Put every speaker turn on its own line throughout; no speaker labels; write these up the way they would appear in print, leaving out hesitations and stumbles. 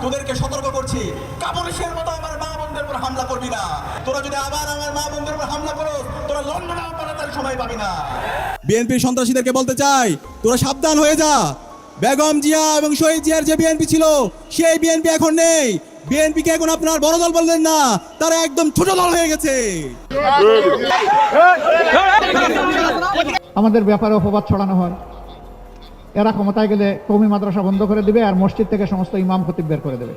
তোদেরকে সতর্ক করছি, কাপুরুষের মতো আমার মা বোনদের উপর হামলা করবি না। তোরা যদি আবার আমার মা বোনদের উপর হামলা করো, তোরা লন্ডনে পালাতে সময় পাবি না। বিএনপি সন্ত্রাসীদেরকে বলতে চাই, তোরা সাবধান হয়ে যা। বেগম জিয়া এবং শহীদ জিয়ার যে বিএনপি ছিল, সেই বিএনপি এখন নেই। বিএনপিকে এখন আপনার বড় দল বললেন না, তারা একদম ছোট দল হয়ে গেছে।
আমাদের ব্যাপারে অপবাদ ছড়ানো হয়, এরা ক্ষমতায় গেলে কওমি মাদ্রাসা বন্ধ করে দেবে আর মসজিদ থেকে সমস্ত ইমাম খতিব বের করে দেবে।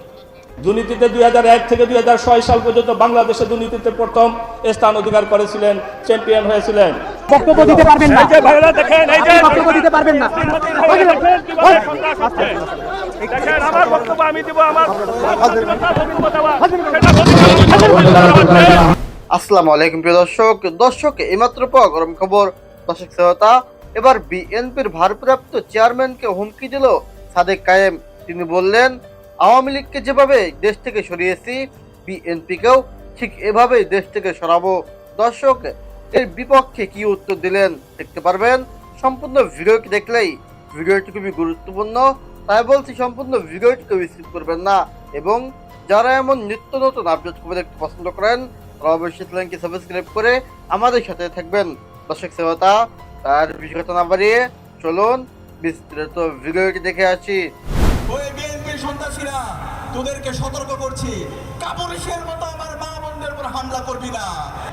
দুর্নীতিতে 2001 থেকে 2006 সাল পর্যন্ত বাংলাদেশে দুর্নীতিতে প্রথম স্থান অধিকার করেছিলেন, চ্যাম্পিয়ন হয়েছিলেন।
বক্তব্য দিতে পারবেন না, বক্তব্য দিতে পারবেন না।
আমার বক্তব্য আমি দিব, আমার
আসসালামু আলাইকুম প্রিয় দর্শক এইমাত্র পাওয়া গরম খবর। দর্শক শ্রোতা, এবার বিএনপির ভারপ্রাপ্ত চেয়ারম্যানকে হুমকি দিল সাদেক কায়েম। তিনি বললেন, আওয়ামী লীগকে যেভাবে দেশ থেকে সরিয়েছি, বিএনপিকেও ঠিক এভাবেই দেশ থেকে সরাবো। দর্শক, এর বিপক্ষে কি উত্তর দিলেন দেখতে পারবেন। সম্পূর্ণ ভিডিওটি দেখলেই ভিডিওটি খুবই গুরুত্বপূর্ণ, তাই বলছি সম্পূর্ণ ভিডিওটিকে স্কিপ করবেন না। এবং যারা এমন নিত্য নতুন আপডেট খবর দেখতে পছন্দ করেন, তারা অবশ্যই চ্যানেলকে সাবস্ক্রাইব করে আমাদের সাথে থাকবেন। দর্শক শ্রোতা, তার বিষয়টা না বাড়িয়ে চলুন বিস্তারিত ভিডিওটি দেখে আসি।
ওই বিএনপির সন্ত্রাসীরা, তোদেরকে সতর্ক করছি, কাপুরুষের মতো আমার মা বোনদের উপর হামলা করবি না।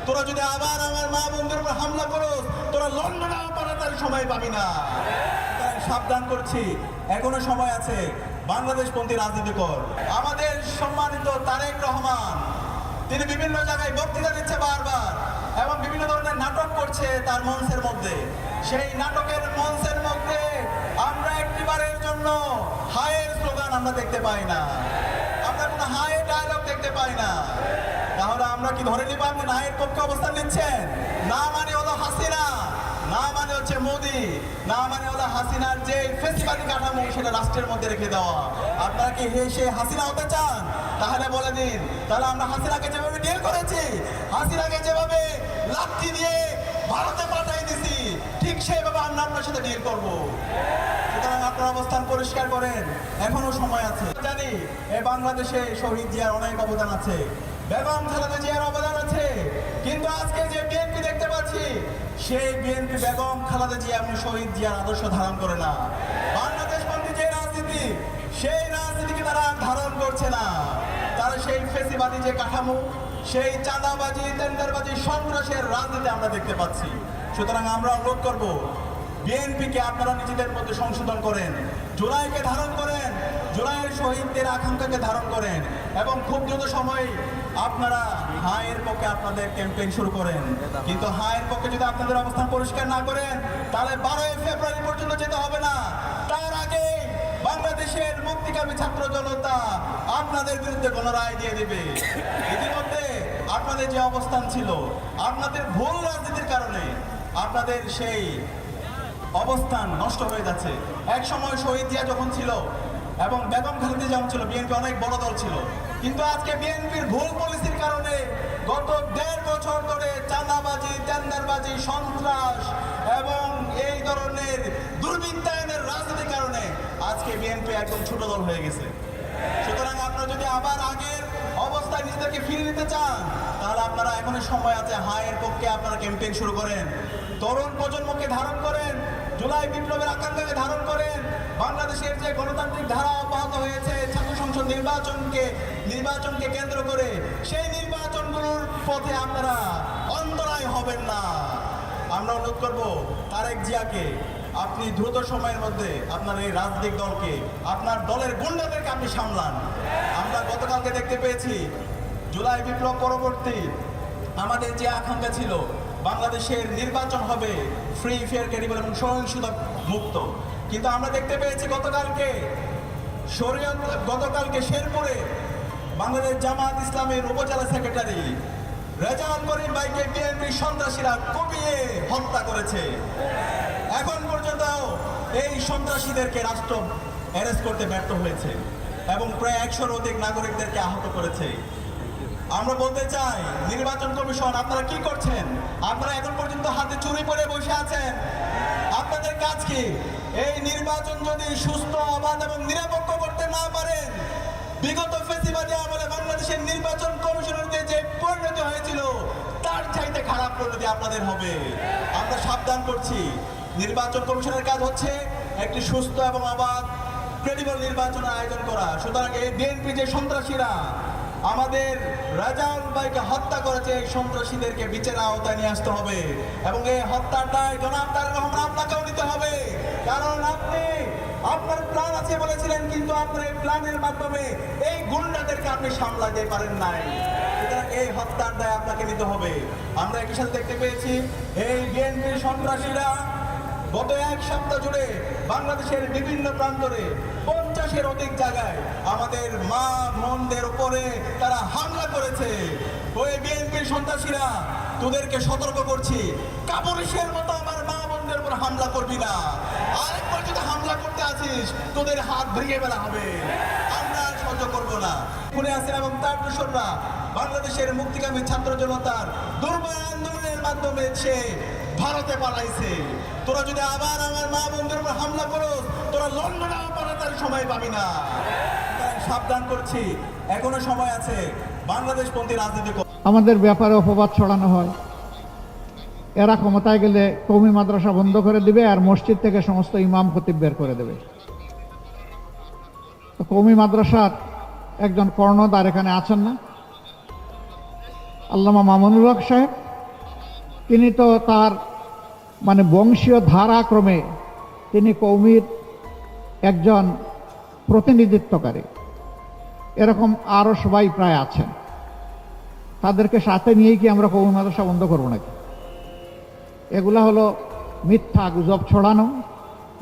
তোরা যদি আবার আমার মা বোনদের উপর হামলা করো, তোরা লন্ডনে পালাতে সময় পাবি না। তাই সাবধান করছি, এখনো সময় আছে। বাংলাদেশপন্থী রাজনীতি কর। আমাদের সম্মানিত তারেক রহমান, তিনি বিভিন্ন জায়গায় বক্তৃতা দিচ্ছে বারবার এবং বিভিন্ন ধরনের নাটক করছে তার মঞ্চের মধ্যে। সেই নাটকের মঞ্চের মধ্যে আমরা একটিবারের জন্য হায়ের স্লোগান আমরা দেখতে পাই না, আমরা কোনো হায়ের ডায়লগ দেখতে পাই না। তাহলে আমরা কি ধরে নিব আপনি হায়ের পক্ষে অবস্থান নিচ্ছেন? না মানে হলো হাসিনা, না মানে হচ্ছে মোদি, না মানে হলো হাসিনার যে ফেসিবাদী কাঠামো সেটা রাষ্ট্রের মধ্যে রেখে দেওয়া। আপনারা কি সে হাসিনা হতে চান? তাহলে বলে দিন, তাহলে আমরা হাসিনাকে যেভাবে ডিল করেছি, হাসিনাকে যেভাবে লাঠি দিয়ে ভারতে পাঠাই দিছি, ঠিক সেইভাবে আমরা আপনার সাথে ডিল করবো। সুতরাং আপনার অবস্থান পরিষ্কার করেন, এখনো সময় আছে। জানি এই বাংলাদেশে শহীদ জিয়ার অনেক অবদান আছে, বেগম খালেদা জিয়ার অবদান আছে, কিন্তু আজকে যে বিএনপি দেখতে পাচ্ছি, সেই বিএনপি বেগম খালেদা জিয়া এবং শহীদ জিয়ার আদর্শ ধারণ করে না। বাংলাদেশপন্থী যে রাজনীতি, সেই রাজনীতিকে তারা ধারণ করছে না। তারা সেই ফেসিবাদী যে কাঠামো, সেই চাঁদাবাজি, টেন্ডারবাজি, সন্ত্রাসের রাজনীতি আমরা দেখতে পাচ্ছি। সুতরাং আমরা অনুরোধ করব, বিএনপিকে আপনারা নিজেদের মধ্যে সংশোধন করেন, জুলাইকে ধারণ করেন, জুলাইয়ের শহীদদের আকাঙ্ক্ষাকে ধারণ করেন এবং খুব দ্রুত সময় আপনারা হায়ের পক্ষে আপনাদের ক্যাম্পেইন শুরু করেন। কিন্তু হায়ের পক্ষে যদি আপনাদের অবস্থান পরিষ্কার না করেন, তাহলে 12 ফেব্রুয়ারি পর্যন্ত যেতে হবে না। তার আগে বাংলাদেশের মুক্তিকামী ছাত্র জনতা আপনাদের বিরুদ্ধে গণরায় দিয়ে দেবে। ইতিমধ্যে আপনাদের যে অবস্থান ছিল, আপনাদের ভুল রাজনীতির কারণে আপনাদের সেই অবস্থান নষ্ট হয়ে যাচ্ছে। এক সময় শহীদ জিয়া যখন ছিল এবং বেগম খালেদা যখন ছিল, বিএনপি অনেক বড় দল ছিল। কিন্তু আজকে বিএনপির ভুল পলিসির কারণে গত 1.5 বছর ধরে চাঁদাবাজি, টেন্ডারবাজি, সন্ত্রাস এবং এই ধরনের দুর্বৃত্তায়নের রাজনীতির কারণে আজকে বিএনপি একদম ছোট দল হয়ে গেছে। সুতরাং আপনারা যদি আবার আগের অবস্থায় নিজেদেরকে ফিরে নিতে চান, তাহলে আপনারা এখনো সময় আছে, হায়ের পক্ষে আপনারা ক্যাম্পেইন শুরু করেন, তরুণ প্রজন্মকে ধারণ করেন, জুলাই বিপ্লবের আকাঙ্ক্ষাকে ধারণ করেন। বাংলাদেশের যে গণতান্ত্রিক ধারা অব্যাহত হয়েছে ছাত্র সংসদ নির্বাচনকে কেন্দ্র করে, সেই নির্বাচনগুলোর পথে আপনারা অন্তরায় হবেন না। আমরা অনুরোধ করব তারেক জিয়াকে, আপনি দ্রুত সময়ের মধ্যে আপনার এই রাজনৈতিক দলকে, আপনার দলের গুন্ডাদেরকে আপনি সামলান। আমরা গতকালকে দেখতে পেয়েছি, জুলাই বিপ্লব পরবর্তী আমাদের যে আকাঙ্ক্ষা ছিল বাংলাদেশের নির্বাচন হবে ফ্রি, ফেয়ার, ক্রেডিবল এবং সহিংসতা মুক্ত, কিন্তু আমরা দেখতে পেয়েছি গতকালকে শেরপুরে বাংলাদেশ জামাত ইসলামের উপজেলা সেক্রেটারি রেজাউল করিম ভাইকে বিএনপি সন্ত্রাসীরা কুপিয়ে হত্যা করেছে। এখন পর্যন্ত এই সন্ত্রাসীদেরকে রাষ্ট্র অ্যারেস্ট করতে ব্যর্থ হয়েছে এবং প্রায় 100-র অধিক নাগরিকদেরকে আহত করেছে। আমরা বলতে চাই, নির্বাচন কমিশন আপনারা কি করছেন? আপনারা এখন পর্যন্ত হাতে চুরি পরে বসে আছেন। আপনাদের কাজ কি? এই নির্বাচন যদি সুস্থ, অবাধ এবং নিরপেক্ষ করতে না পারেন, বিগত ফেসিবাদী আমলে বাংলাদেশের নির্বাচন কমিশনারদের যে পরিণতি হয়েছিল তার চাইতে খারাপ পরিণতি আপনাদের হবে। আমরা সাবধান করছি, নির্বাচন কমিশনের কাজ হচ্ছে একটি সুস্থ এবং অবাধ ক্রেডিবল নির্বাচনের আয়োজন করা। সুতরাং এই বিএনপি যে সন্ত্রাসীরা আমাদের রাজাউল ভাইকে হত্যা করেছে, এই সন্ত্রাসীদেরকে বিচারের আওতায় নিয়ে আসতে হবে এবং এই হত্যার দায় জনাব তারেক রহমান আপনাকেও নিতে হবে। কারণ আপনি আপনার প্ল্যান আছে বলেছিলেন, কিন্তু আপনার এই প্ল্যানের মাধ্যমে এই গুন্ডাদেরকে আপনি সামলাতে পারেন নাই। সুতরাং এই হত্যার দায় আপনাকে নিতে হবে। আমরা একই সাথে দেখতে পেয়েছি এই বিএনপির সন্ত্রাসীরা গত এক সপ্তাহ জুড়ে বাংলাদেশের বিভিন্ন প্রান্তরে 50-এর অধিক জায়গায় আমাদের মা বোনদের উপরে তারা হামলা করেছে। ওই বিএনপির সন্ত্রাসীরা তোদেরকে সতর্ক করছি, কাপুরুষের মতো আমার মা বোনদের উপর হামলা করবি না। আরেকবার যদি হামলা করতে আসিস তোদের হাত ভেঙে ফেলা হবে। আমরা আর সহ্য করবো না। খুনে আসেন এবং তার দোসররা বাংলাদেশের মুক্তিকামী ছাত্র জনতার দুর্বল আন্দোলনের মাধ্যমে সে ভারতে পালাইছে। তোরা যদি আবার আমার মা বোনদের উপর হামলা করো, তোরা লন্ডনেও পালাতে সময় পাবি না। সাবধান করছি, এখনো সময় আছে। বাংলাদেশপন্থী রাজনীতি
আমাদের ব্যাপারে অপবাদ ছড়ানো হয়। এরা ক্ষমতায় গেলে কওমি মাদ্রাসা বন্ধ করে দিবে আর মসজিদ থেকে সমস্ত ইমাম খতিব বের করে দেবে। তো কওমি মাদ্রাসার একজন কর্ণধার এখানে আছেন না, আল্লামা মামুনুল হক সাহেব, তিনি তো তার মানে বংশীয় ধারাক্রমে তিনি কওমির একজন প্রতিনিধিত্বকারী। এরকম আরও সবাই প্রায় আছেন। তাদেরকে সাথে নিয়েই কি আমরা কওমি মাদ্রাসা বন্ধ করবো নাকি? এগুলা হলো মিথ্যা গুজব ছড়ানো,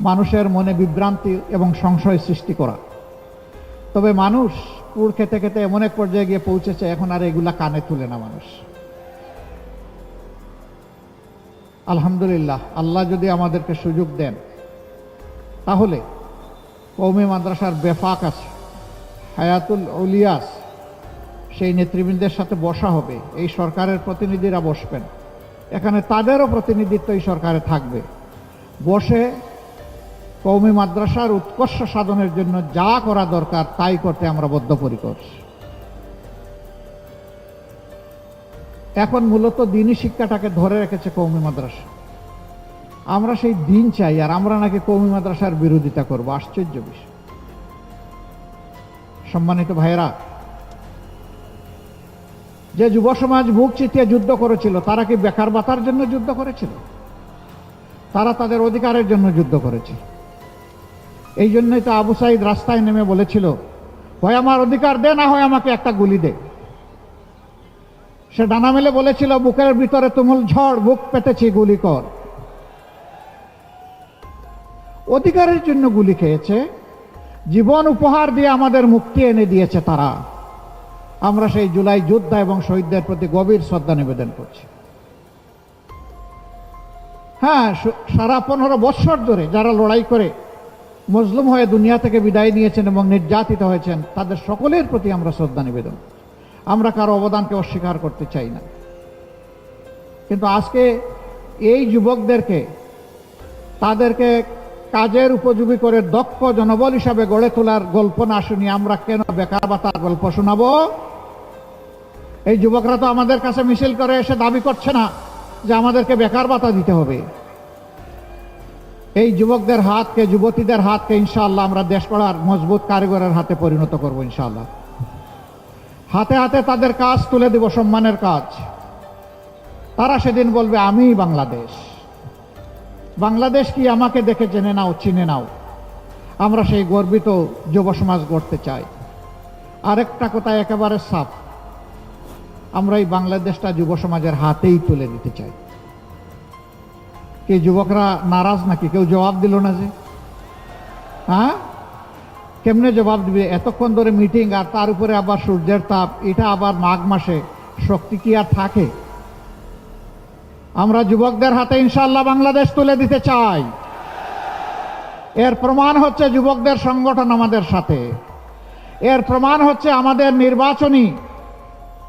মানুষের মনে বিভ্রান্তি এবং সংশয় সৃষ্টি করা। তবে মানুষ পুড় খেতে খেতে এমন এক পর্যায়ে গিয়ে পৌঁছেছে, এখন আর এগুলা কানে তুলে না মানুষ। আলহামদুলিল্লাহ, আল্লাহ যদি আমাদেরকে সুযোগ দেন তাহলে কওমি মাদ্রাসার বেফাক আছে, হায়াতুল উলিয়াস, সেই নেতৃবৃন্দের সাথে বসা হবে। এই সরকারের প্রতিনিধিরা বসবেন, এখানে তাদেরও প্রতিনিধিত্ব এই সরকারে থাকবে। বসে কওমি মাদ্রাসার উৎকর্ষ সাধনের জন্য যা করা দরকার তাই করতে আমরা বদ্ধপরিকর। এখন মূলত দ্বীনি শিক্ষাটাকে ধরে রেখেছে কওমি মাদ্রাসা। আমরা সেই দিন চাই, আর আমরা নাকি কওমি মাদ্রাসার বিরোধিতা করব। আশ্চর্য বিষয়। সম্মানিত ভাইয়েরা, যে যুব সমাজ বুক চিতিয়ে যুদ্ধ করেছিল তারা কি বেকার ভাতার জন্য যুদ্ধ করেছিল? তারা তাদের অধিকারের জন্য যুদ্ধ করেছে। এই জন্যই তো আবু সাইদ রাস্তায় নেমে বলেছিল, হয় আমার অধিকার দে, না হয় আমাকে একটা গুলি দে। সে ডানা মেলে বলেছিল, বুকের ভিতরে তুমুল ঝড়, বুক পেতেছি, গুলি কর। অধিকারের জন্য গুলি খেয়েছে, জীবন উপহার দিয়ে আমাদের মুক্তি এনে দিয়েছে তারা। আমরা সেই জুলাই যোদ্ধা এবং শহীদদের প্রতি গভীর শ্রদ্ধা নিবেদন করছি। হ্যাঁ, সারা 15 বৎসর ধরে যারা লড়াই করে মজলুম হয়ে দুনিয়া থেকে বিদায় নিয়েছেন এবং নির্যাতিত হয়েছেন, তাদের সকলের প্রতি আমরা শ্রদ্ধা নিবেদন। আমরা কারো অবদানকে অস্বীকার করতে চাই না। কিন্তু আজকে এই যুবকদেরকে তাদেরকে কাজের উপযোগী করে দক্ষ জনবল হিসাবে গড়ে তোলার গল্প না শুনিয়ে আমরা কেন বেকার ভাতার গল্প শোনাবো? এই যুবকরা তো আমাদের কাছে মিছিল করে এসে দাবি করছে না যে আমাদেরকে বেকার ভাতা দিতে হবে। এই যুবকদের হাতকে, যুবতীদের হাতকে ইনশাআল্লাহ আমরা দেশ গড়ার মজবুত কারিগরের হাতে পরিণত করব ইনশাআল্লাহ। হাতে হাতে তাদের কাজ তুলে দেব, সম্মানের কাজ। তারা সেদিন বলবে, আমি বাংলাদেশ। বাংলাদেশ কি আমাকে দেখে জেনে নাও, চিনে নাও। আমরা সেই গর্বিত যুব সমাজ গড়তে চাই। আরেকটা কথা একেবারে সাফ, আমরা এই বাংলাদেশটা যুব সমাজের হাতেই তুলে দিতে চাই। কি যুবকরা নারাজ নাকি? কেউ জবাব দিল না যে? হ্যাঁ, কেমনে জবাব দিবে? এতক্ষণ ধরে মিটিং, আর তার উপরে আবার সূর্যের তাপ, এটা আবার মাঘ মাসে, শক্তি কি আর থাকে? আমরা যুবকদের হাতে ইনশাআল্লাহ বাংলাদেশ তুলে দিতে চাই। এর প্রমাণ হচ্ছে যুবকদের সংগঠন আমাদের সাথে। এর প্রমাণ হচ্ছে আমাদের নির্বাচনী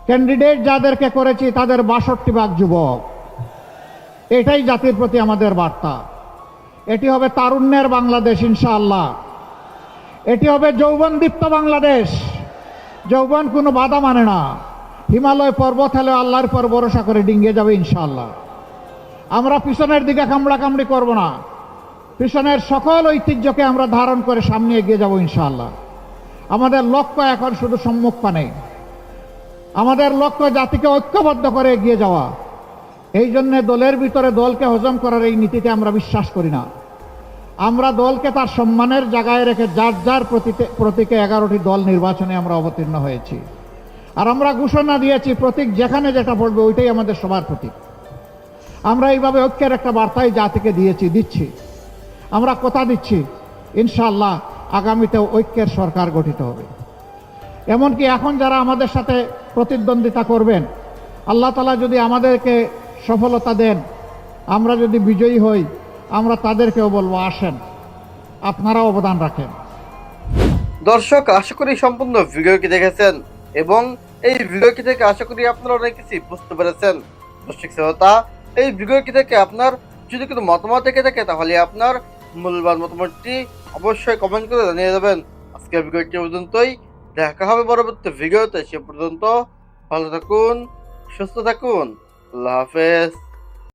ক্যান্ডিডেট যাদেরকে করেছি তাদের 62% যুবক। এটাই জাতির প্রতি আমাদের বার্তা। এটি হবে তারুণ্যের বাংলাদেশ ইনশাআল্লাহ। এটি হবে যৌবনদীপ্ত বাংলাদেশ। যৌবন কোনো বাধা মানে না। হিমালয় পর্বত হলে আল্লাহর পর ভরসা করে ডিঙ্গে যাবে ইনশাআল্লাহ। আমরা পিছনের দিকে কামড়াকামড়ি করব না, পিছনের সকল ঐতিহ্যকে আমরা ধারণ করে সামনে এগিয়ে যাব ইনশাআল্লাহ। আমাদের লক্ষ্য এখন শুধু সম্মুখ পানে, আমাদের লক্ষ্য জাতিকে ঐক্যবদ্ধ করে এগিয়ে যাওয়া। এই জন্যে দলের ভিতরে দলকে হজম করার এই নীতিতে আমরা বিশ্বাস করি না। আমরা দলকে তার সম্মানের জায়গায় রেখে যার যার প্রতীকে 11টি দল নির্বাচনে আমরা অবতীর্ণ হয়েছি। আর আমরা ঘোষণা দিয়েছি প্রতীক যেখানে যেটা পড়বে ওইটাই আমাদের সবার প্রতীক। আমরা এইভাবে ঐক্যের একটা বার্তাই জাতিকে দিচ্ছি। আমরা কথা দিচ্ছি ইনশাআল্লাহ আগামীতে ঐক্যের সরকার গঠিত হবে। এমনকি এখন যারা আমাদের সাথে প্রতিদ্বন্দ্বিতা করবেন, আল্লাহ তাআলা যদি আমাদেরকে সফলতা দেন, আমরা যদি বিজয়ী হই, আমরা তাদেরকেও বলবো আসেন, আপনারা অবদান রাখেন।
দর্শক, আশা করি সম্পূর্ণ ভিডিওটি দেখেছেন এবং এই ভিডিওটি থেকে আশা করি আপনারা অনেক কিছু বুঝতে পেরেছেন। দর্শক শ্রোতা, এই ভিডিওটি থেকে আপনার যদি কোনো মতামত থেকে থাকে তাহলে আপনার মূল্যবান মতামতটি অবশ্যই কমেন্ট করে জানিয়ে দেবেন। আজকের ভিডিওটি পর্যন্তই, দেখা হবে পরবর্তী ভিডিওতে। সে পর্যন্ত ভালো থাকুন, সুস্থ থাকুন, আল্লাহ হাফেজ।